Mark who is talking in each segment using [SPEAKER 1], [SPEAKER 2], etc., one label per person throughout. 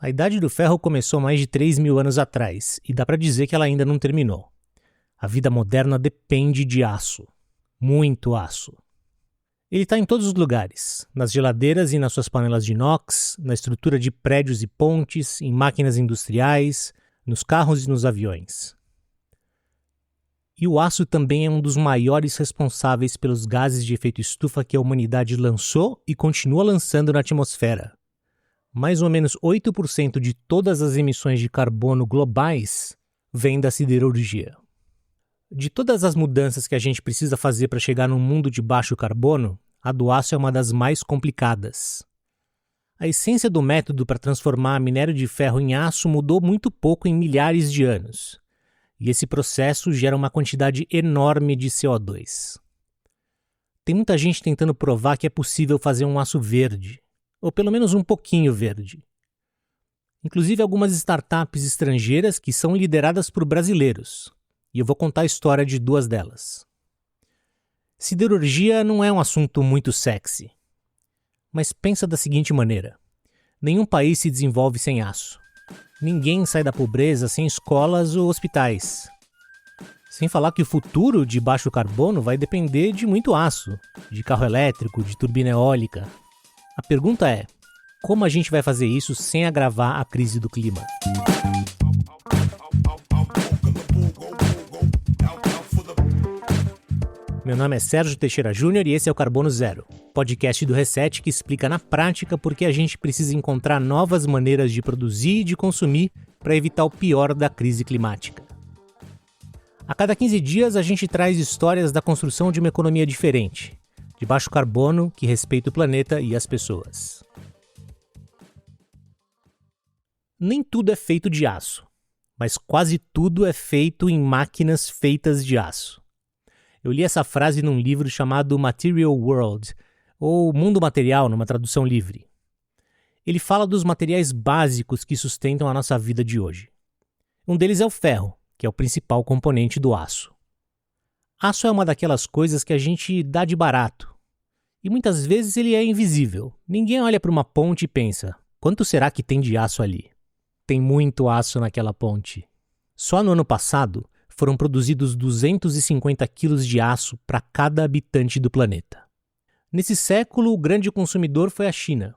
[SPEAKER 1] A Idade do Ferro começou mais de 3.000 anos atrás, e dá para dizer que ela ainda não terminou. A vida moderna depende de aço. Muito aço. Ele está em todos os lugares, nas geladeiras e nas suas panelas de inox, na estrutura de prédios e pontes, em máquinas industriais, nos carros e nos aviões. E o aço também é um dos maiores responsáveis pelos gases de efeito estufa que a humanidade lançou e continua lançando na atmosfera. Mais ou menos 8% de todas as emissões de carbono globais vêm da siderurgia. De todas as mudanças que a gente precisa fazer para chegar num mundo de baixo carbono, a do aço é uma das mais complicadas. A essência do método para transformar minério de ferro em aço mudou muito pouco em milhares de anos. E esse processo gera uma quantidade enorme de CO2. Tem muita gente tentando provar que é possível fazer um aço verde, ou pelo menos um pouquinho verde. Inclusive algumas startups estrangeiras que são lideradas por brasileiros. E eu vou contar a história de duas delas. Siderurgia não é um assunto muito sexy. Mas pensa da seguinte maneira. Nenhum país se desenvolve sem aço. Ninguém sai da pobreza sem escolas ou hospitais. Sem falar que o futuro de baixo carbono vai depender de muito aço, de carro elétrico, de turbina eólica. A pergunta é, como a gente vai fazer isso sem agravar a crise do clima? Meu nome é Sérgio Teixeira Júnior e esse é o Carbono Zero, podcast do Reset que explica na prática por que a gente precisa encontrar novas maneiras de produzir e de consumir para evitar o pior da crise climática. A cada 15 dias a gente traz histórias da construção de uma economia diferente, de baixo carbono que respeita o planeta e as pessoas. Nem tudo é feito de aço, mas quase tudo é feito em máquinas feitas de aço. Eu li essa frase num livro chamado Material World, ou Mundo Material, numa tradução livre. Ele fala dos materiais básicos que sustentam a nossa vida de hoje. Um deles é o ferro, que é o principal componente do aço. Aço é uma daquelas coisas que a gente dá de barato. E muitas vezes ele é invisível. Ninguém olha para uma ponte e pensa, quanto será que tem de aço ali? Tem muito aço naquela ponte. Só no ano passado, foram produzidos 250 quilos de aço para cada habitante do planeta. Nesse século, o grande consumidor foi a China.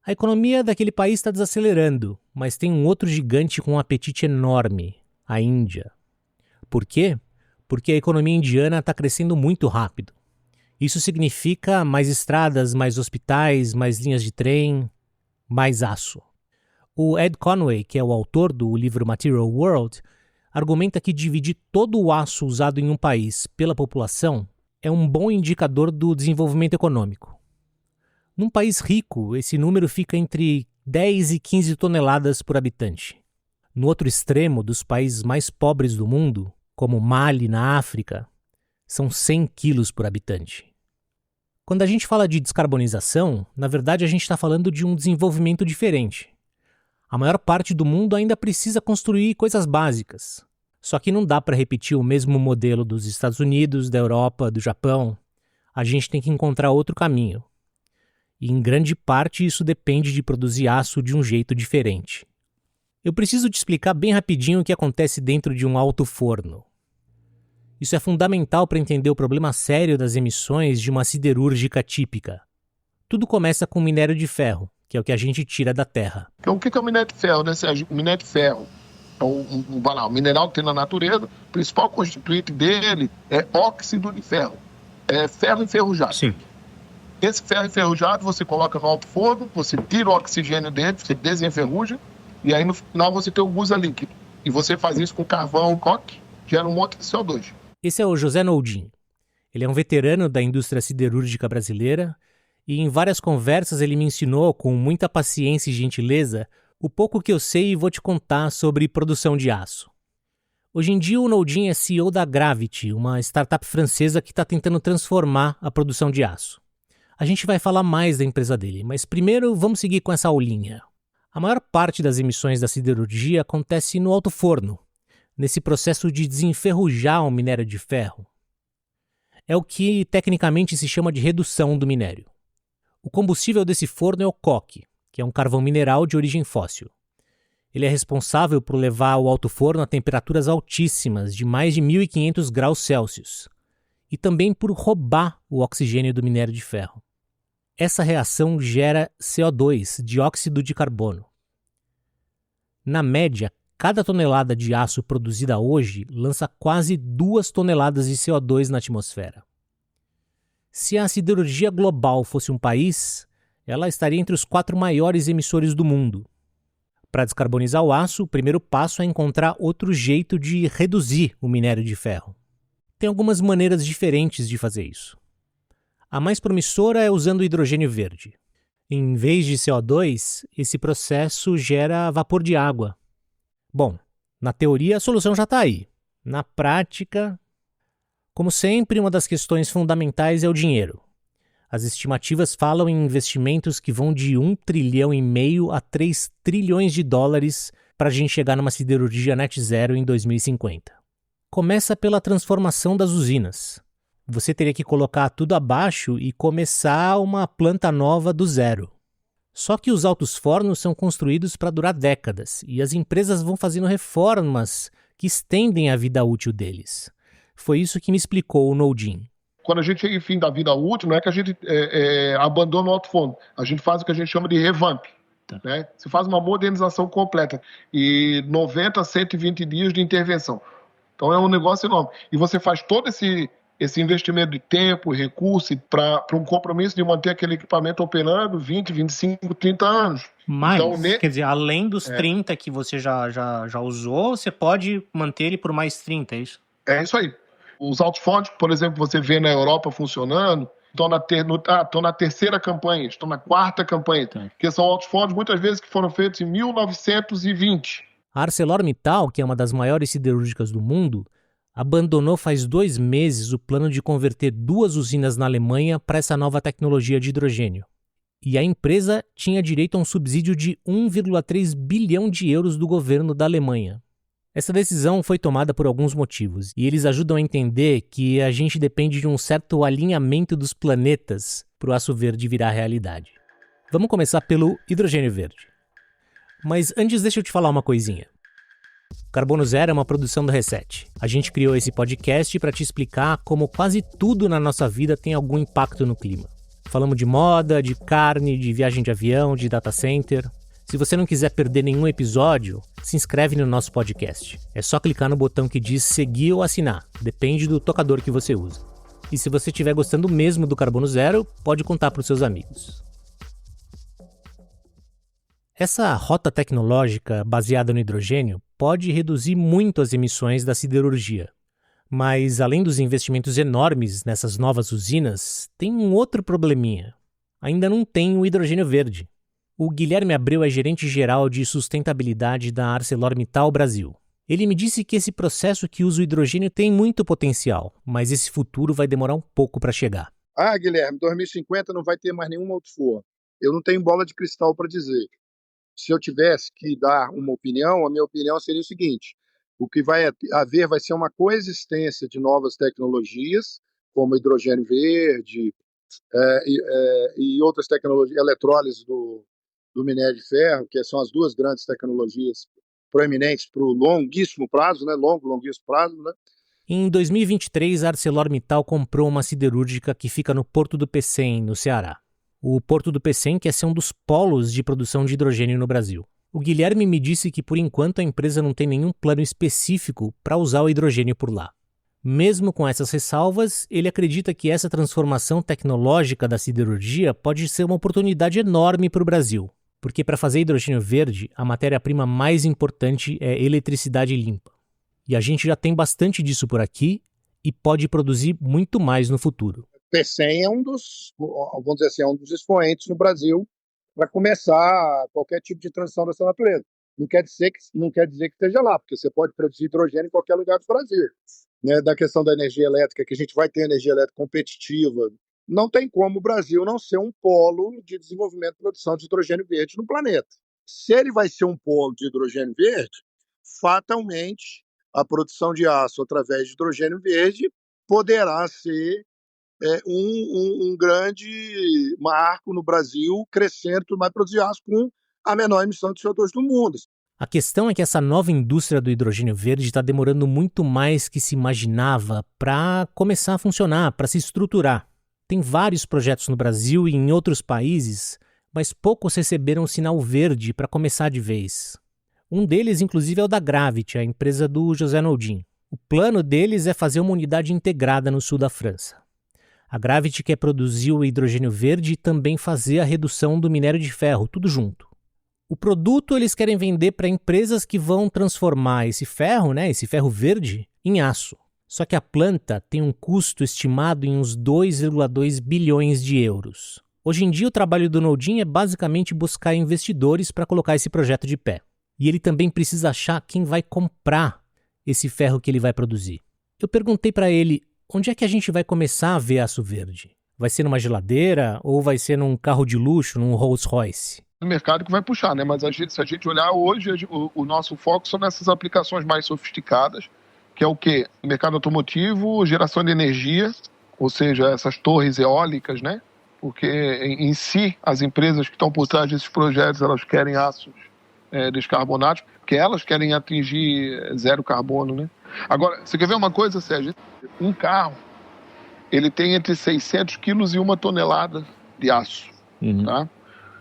[SPEAKER 1] A economia daquele país está desacelerando, mas tem um outro gigante com um apetite enorme, a Índia. Por quê? Porque a economia indiana está crescendo muito rápido. Isso significa mais estradas, mais hospitais, mais linhas de trem, mais aço. O Ed Conway, que é o autor do livro Material World, argumenta que dividir todo o aço usado em um país pela população é um bom indicador do desenvolvimento econômico. Num país rico, esse número fica entre 10 e 15 toneladas por habitante. No outro extremo dos países mais pobres do mundo, como Mali, na África, são 100 quilos por habitante. Quando a gente fala de descarbonização, na verdade a gente está falando de um desenvolvimento diferente. A maior parte do mundo ainda precisa construir coisas básicas. Só que não dá para repetir o mesmo modelo dos Estados Unidos, da Europa, do Japão. A gente tem que encontrar outro caminho. E em grande parte isso depende de produzir aço de um jeito diferente. Eu preciso te explicar bem rapidinho o que acontece dentro de um alto forno. Isso é fundamental para entender o problema sério das emissões de uma siderúrgica típica. Tudo começa com minério de ferro, que é o que a gente tira da terra.
[SPEAKER 2] O que é o minério de ferro, né, Sérgio? O minério de ferro é um mineral que tem na natureza. O principal constituinte dele é óxido de ferro. É ferro enferrujado.
[SPEAKER 1] Sim.
[SPEAKER 2] Esse ferro enferrujado você coloca no alto forno, você tira o oxigênio dele, você desenferruja, e aí no final você tem o gusa líquido. E você faz isso com carvão, coque, gera um monte de CO2.
[SPEAKER 1] Esse é o José Noldin. Ele é um veterano da indústria siderúrgica brasileira, e em várias conversas ele me ensinou, com muita paciência e gentileza, o pouco que eu sei e vou te contar sobre produção de aço. Hoje em dia o Noldin é CEO da Gravity, uma startup francesa que está tentando transformar a produção de aço. A gente vai falar mais da empresa dele, mas primeiro vamos seguir com essa aulinha. A maior parte das emissões da siderurgia acontece no alto forno, nesse processo de desenferrujar o minério de ferro. É o que tecnicamente se chama de redução do minério. O combustível desse forno é o coque, que é um carvão mineral de origem fóssil. Ele é responsável por levar o alto forno a temperaturas altíssimas, de mais de 1.500 graus Celsius, e também por roubar o oxigênio do minério de ferro. Essa reação gera CO2, dióxido de carbono. Na média, cada tonelada de aço produzida hoje lança quase 2 toneladas de CO2 na atmosfera. Se a siderurgia global fosse um país, ela estaria entre os 4 maiores emissores do mundo. Para descarbonizar o aço, o primeiro passo é encontrar outro jeito de reduzir o minério de ferro. Tem algumas maneiras diferentes de fazer isso. A mais promissora é usando hidrogênio verde. Em vez de CO2, esse processo gera vapor de água. Bom, na teoria a solução já está aí. Na prática, como sempre, uma das questões fundamentais é o dinheiro. As estimativas falam em investimentos que vão de 1,5 trilhão a 3 trilhões de dólares para a gente chegar numa siderurgia net zero em 2050. Começa pela transformação das usinas. Você teria que colocar tudo abaixo e começar uma planta nova do zero. Só que os altos fornos são construídos para durar décadas e as empresas vão fazendo reformas que estendem a vida útil deles. Foi isso que me explicou o Noldin.
[SPEAKER 2] Quando a gente chega em fim da vida útil, não é que a gente abandona o alto forno. A gente faz o que a gente chama de revamp. Né? Você faz uma modernização completa e 90 a 120 dias de intervenção. Então é um negócio enorme. E você faz todo esse investimento de tempo, recurso, para um compromisso de manter aquele equipamento operando 20, 25, 30 anos.
[SPEAKER 1] Mas, então, quer dizer, além dos 30 que você já usou, você pode manter ele por mais 30, é isso?
[SPEAKER 2] É isso aí. Os altos fornos, por exemplo, você vê na Europa funcionando, estão na terceira campanha, estão na quarta campanha, que são altos fornos muitas vezes que foram feitos em 1920.
[SPEAKER 1] A ArcelorMittal, que é uma das maiores siderúrgicas do mundo, abandonou faz 2 meses o plano de converter 2 usinas na Alemanha para essa nova tecnologia de hidrogênio. E a empresa tinha direito a um subsídio de 1,3 bilhão de euros do governo da Alemanha. Essa decisão foi tomada por alguns motivos, e eles ajudam a entender que a gente depende de um certo alinhamento dos planetas para o aço verde virar realidade. Vamos começar pelo hidrogênio verde. Mas antes deixa eu te falar uma coisinha. Carbono Zero é uma produção do Reset. A gente criou esse podcast para te explicar como quase tudo na nossa vida tem algum impacto no clima. Falamos de moda, de carne, de viagem de avião, de data center. Se você não quiser perder nenhum episódio, se inscreve no nosso podcast. É só clicar no botão que diz seguir ou assinar, depende do tocador que você usa. E se você estiver gostando mesmo do Carbono Zero, pode contar para os seus amigos. Essa rota tecnológica baseada no hidrogênio pode reduzir muito as emissões da siderurgia. Mas, além dos investimentos enormes nessas novas usinas, tem um outro probleminha. Ainda não tem o hidrogênio verde. O Guilherme Abreu é gerente-geral de sustentabilidade da ArcelorMittal Brasil. Ele me disse que esse processo que usa o hidrogênio tem muito potencial, mas esse futuro vai demorar um pouco para chegar.
[SPEAKER 3] Guilherme, 2050 não vai ter mais nenhum outro forno. Eu não tenho bola de cristal para dizer. Se eu tivesse que dar uma opinião, a minha opinião seria o seguinte: o que vai haver vai ser uma coexistência de novas tecnologias, como hidrogênio verde e outras tecnologias, eletrólise do minério de ferro, que são as 2 grandes tecnologias proeminentes para o longuíssimo prazo, né? Longuíssimo prazo, né?
[SPEAKER 1] Em 2023, a ArcelorMittal comprou uma siderúrgica que fica no Porto do Pecém, no Ceará. O Porto do Pecém quer ser um dos polos de produção de hidrogênio no Brasil. O Guilherme me disse que, por enquanto, a empresa não tem nenhum plano específico para usar o hidrogênio por lá. Mesmo com essas ressalvas, ele acredita que essa transformação tecnológica da siderurgia pode ser uma oportunidade enorme para o Brasil, porque para fazer hidrogênio verde, a matéria-prima mais importante é eletricidade limpa. E a gente já tem bastante disso por aqui e pode produzir muito mais no futuro.
[SPEAKER 3] Pecém é um dos expoentes no Brasil para começar qualquer tipo de transição dessa natureza. Não quer dizer que esteja lá, porque você pode produzir hidrogênio em qualquer lugar do Brasil. Né? Da questão da energia elétrica, que a gente vai ter energia elétrica competitiva, não tem como o Brasil não ser um polo de desenvolvimento e produção de hidrogênio verde no planeta. Se ele vai ser um polo de hidrogênio verde, fatalmente a produção de aço através de hidrogênio verde poderá ser um grande marco no Brasil, crescendo, vai produzir aço com a menor emissão de CO2 do mundo.
[SPEAKER 1] A questão é que essa nova indústria do hidrogênio verde está demorando muito mais que se imaginava para começar a funcionar, para se estruturar. Tem vários projetos no Brasil e em outros países, mas poucos receberam o sinal verde para começar de vez. Um deles, inclusive, é o da Gravity, a empresa do José Noldin. O plano deles é fazer uma unidade integrada no sul da França. A Gravity quer produzir o hidrogênio verde e também fazer a redução do minério de ferro, tudo junto. O produto eles querem vender para empresas que vão transformar esse ferro verde, em aço. Só que a planta tem um custo estimado em uns 2,2 bilhões de euros. Hoje em dia o trabalho do Noldin é basicamente buscar investidores para colocar esse projeto de pé. E ele também precisa achar quem vai comprar esse ferro que ele vai produzir. Eu perguntei para ele, onde é que a gente vai começar a ver aço verde? Vai ser numa geladeira ou vai ser num carro de luxo, num Rolls Royce?
[SPEAKER 2] O mercado que vai puxar, né? Mas se a gente olhar hoje, o nosso foco são nessas aplicações mais sofisticadas, que é o quê? Mercado automotivo, geração de energia, ou seja, essas torres eólicas, né? Porque em si, as empresas que estão por trás desses projetos, elas querem aços descarbonados, porque elas querem atingir zero carbono, né? Agora, você quer ver uma coisa, Sérgio? Um carro, ele tem entre 600 quilos e 1 tonelada de aço, tá?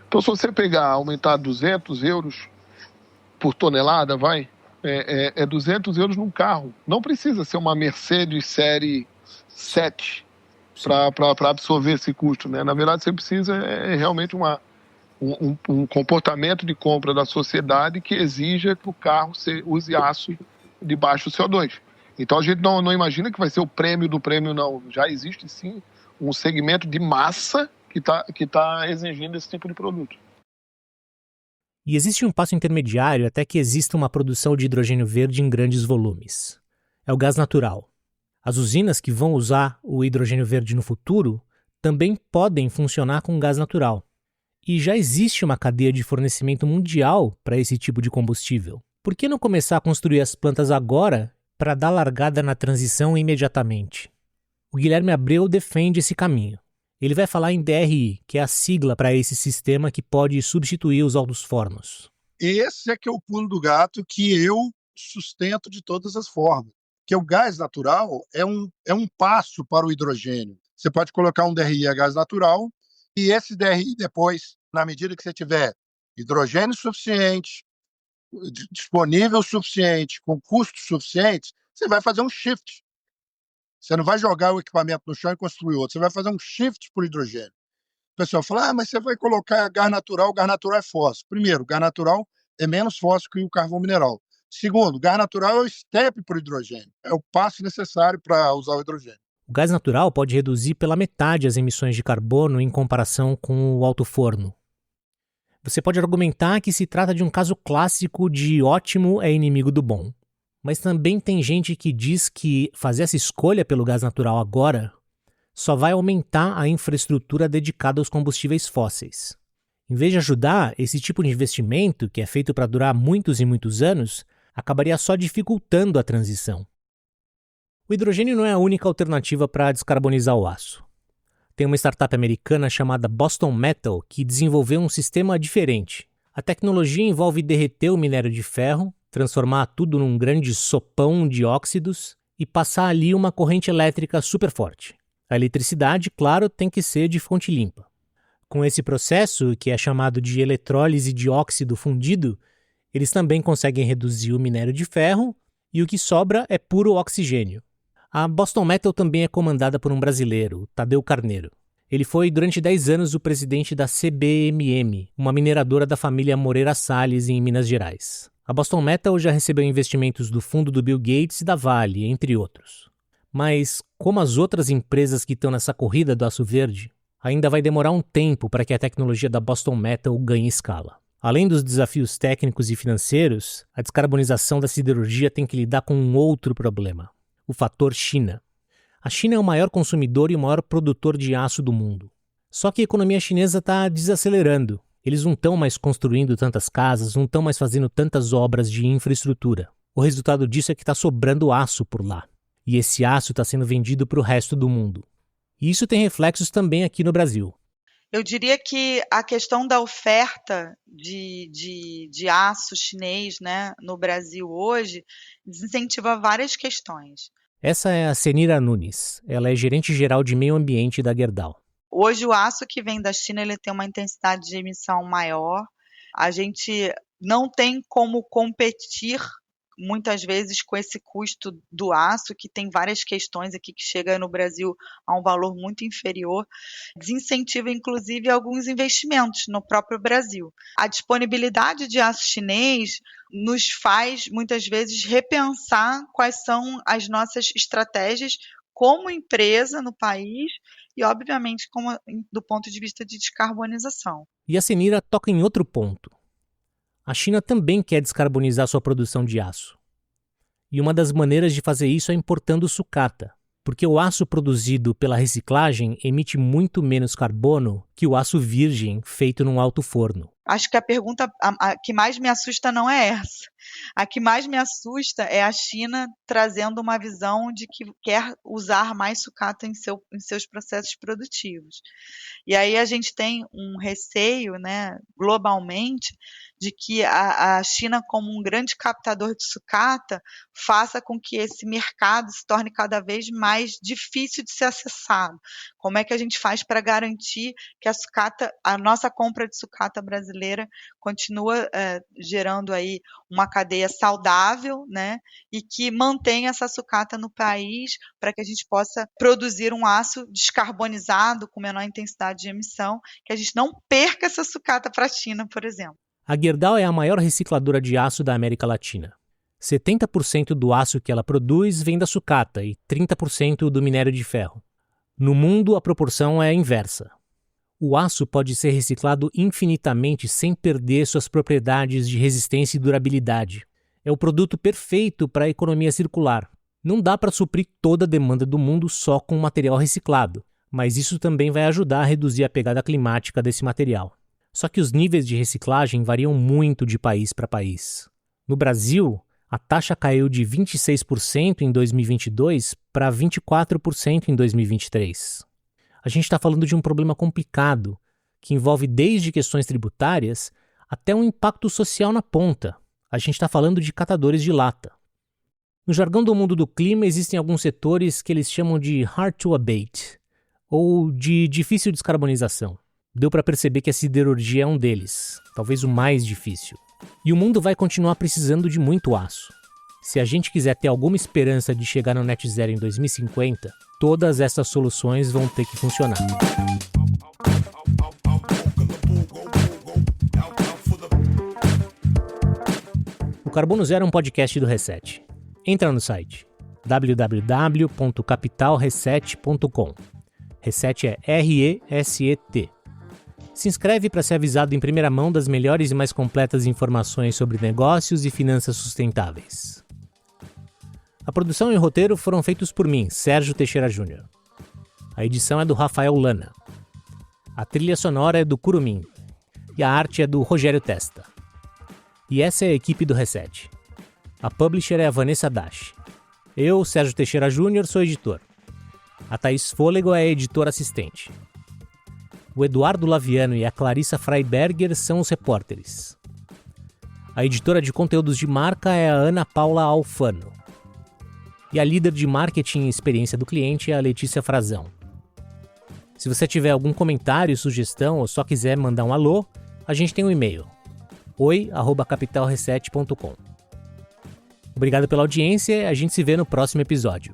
[SPEAKER 2] Então, se você aumentar 200 euros por tonelada, é 200 euros num carro. Não precisa ser uma Mercedes série 7 para absorver esse custo, né? Na verdade, você precisa realmente um comportamento de compra da sociedade que exija que o carro use aço de baixo CO2. Então, a gente não imagina que vai ser o prêmio do prêmio, não. Já existe, sim, um segmento de massa que tá exigindo esse tipo de produto.
[SPEAKER 1] E existe um passo intermediário até que exista uma produção de hidrogênio verde em grandes volumes. É o gás natural. As usinas que vão usar o hidrogênio verde no futuro também podem funcionar com gás natural. E já existe uma cadeia de fornecimento mundial para esse tipo de combustível. Por que não começar a construir as plantas agora para dar largada na transição imediatamente? O Guilherme Abreu defende esse caminho. Ele vai falar em DRI, que é a sigla para esse sistema que pode substituir os altos fornos.
[SPEAKER 3] Esse é que é o pulo do gato que eu sustento de todas as formas. Que o gás natural é um passo para o hidrogênio. Você pode colocar um DRI a gás natural e esse DRI depois, na medida que você tiver hidrogênio suficiente, disponível o suficiente, com custos suficientes, você vai fazer um shift. Você não vai jogar o equipamento no chão e construir outro. Você vai fazer um shift para o hidrogênio. O pessoal fala, mas você vai colocar gás natural. O gás natural é fóssil. Primeiro, o gás natural é menos fóssil que o carvão mineral. Segundo, o gás natural é o step para o hidrogênio. É o passo necessário para usar o hidrogênio.
[SPEAKER 1] O gás natural pode reduzir pela metade as emissões de carbono em comparação com o alto forno. Você pode argumentar que se trata de um caso clássico de ótimo é inimigo do bom. Mas também tem gente que diz que fazer essa escolha pelo gás natural agora só vai aumentar a infraestrutura dedicada aos combustíveis fósseis. Em vez de ajudar, esse tipo de investimento, que é feito para durar muitos e muitos anos, acabaria só dificultando a transição. O hidrogênio não é a única alternativa para descarbonizar o aço. Tem uma startup americana chamada Boston Metal que desenvolveu um sistema diferente. A tecnologia envolve derreter o minério de ferro, transformar tudo num grande sopão de óxidos e passar ali uma corrente elétrica super forte. A eletricidade, claro, tem que ser de fonte limpa. Com esse processo, que é chamado de eletrólise de óxido fundido, eles também conseguem reduzir o minério de ferro e o que sobra é puro oxigênio. A Boston Metal também é comandada por um brasileiro, Tadeu Carneiro. Ele foi, durante 10 anos, o presidente da CBMM, uma mineradora da família Moreira Salles, em Minas Gerais. A Boston Metal já recebeu investimentos do fundo do Bill Gates e da Vale, entre outros. Mas, como as outras empresas que estão nessa corrida do aço verde, ainda vai demorar um tempo para que a tecnologia da Boston Metal ganhe escala. Além dos desafios técnicos e financeiros, a descarbonização da siderurgia tem que lidar com um outro problema: o fator China. A China é o maior consumidor e o maior produtor de aço do mundo. Só que a economia chinesa está desacelerando. Eles não estão mais construindo tantas casas, não estão mais fazendo tantas obras de infraestrutura. O resultado disso é que está sobrando aço por lá. E esse aço está sendo vendido para o resto do mundo. E isso tem reflexos também aqui no Brasil.
[SPEAKER 4] Eu diria que a questão da oferta de aço chinês, né, no Brasil hoje desincentiva várias questões.
[SPEAKER 1] Essa é a Senira Nunes. Ela é gerente-geral de meio ambiente da Gerdau.
[SPEAKER 4] Hoje o aço que vem da China ele tem uma intensidade de emissão maior. A gente não tem como competir muitas vezes com esse custo do aço, que tem várias questões aqui que chega no Brasil a um valor muito inferior, desincentiva inclusive alguns investimentos no próprio Brasil. A disponibilidade de aço chinês nos faz muitas vezes repensar quais são as nossas estratégias como empresa no país e, obviamente, do ponto de vista de descarbonização.
[SPEAKER 1] E a Senira toca em outro ponto. A China também quer descarbonizar sua produção de aço. E uma das maneiras de fazer isso é importando sucata, porque o aço produzido pela reciclagem emite muito menos carbono que o aço virgem feito num alto forno.
[SPEAKER 4] Acho que a pergunta a que mais me assusta não é essa. A que mais me assusta é a China trazendo uma visão de que quer usar mais sucata em seus processos produtivos. E aí a gente tem um receio, né, globalmente, de que a China, como um grande captador de sucata, faça com que esse mercado se torne cada vez mais difícil de ser acessado. Como é que a gente faz para garantir que a nossa compra de sucata brasileira continua gerando aí uma cadeia saudável, né, e que mantenha essa sucata no país para que a gente possa produzir um aço descarbonizado com menor intensidade de emissão, que a gente não perca essa sucata para a China, por exemplo.
[SPEAKER 1] A Gerdau é a maior recicladora de aço da América Latina. 70% do aço que ela produz vem da sucata e 30% do minério de ferro. No mundo, a proporção é inversa. O aço pode ser reciclado infinitamente sem perder suas propriedades de resistência e durabilidade. É o produto perfeito para a economia circular. Não dá para suprir toda a demanda do mundo só com material reciclado, mas isso também vai ajudar a reduzir a pegada climática desse material. Só que os níveis de reciclagem variam muito de país para país. No Brasil, a taxa caiu de 26% em 2022 para 24% em 2023. A gente está falando de um problema complicado, que envolve desde questões tributárias até um impacto social na ponta. A gente está falando de catadores de lata. No jargão do mundo do clima, existem alguns setores que eles chamam de hard to abate, ou de difícil descarbonização. Deu para perceber que a siderurgia é um deles, talvez o mais difícil. E o mundo vai continuar precisando de muito aço. Se a gente quiser ter alguma esperança de chegar no net zero em 2050, todas essas soluções vão ter que funcionar. O Carbono Zero é um podcast do Reset. Entra no site www.capitalreset.com. Reset é R-E-S-E-T. Se inscreve para ser avisado em primeira mão das melhores e mais completas informações sobre negócios e finanças sustentáveis. A produção e o roteiro foram feitos por mim, Sérgio Teixeira Júnior. A edição é do Rafael Lana. A trilha sonora é do Curumim. E a arte é do Rogério Testa. E essa é a equipe do Reset. A publisher é a Vanessa Dash. Eu, Sérgio Teixeira Júnior, sou editor. A Thaís Fôlego é a editora assistente. O Eduardo Laviano e a Clarissa Freiberger são os repórteres. A editora de conteúdos de marca é a Ana Paula Alfano. E a líder de marketing e experiência do cliente é a Letícia Frazão. Se você tiver algum comentário, sugestão ou só quiser mandar um alô, a gente tem um e-mail: oi@capitalreset.com. Obrigado pela audiência e a gente se vê no próximo episódio.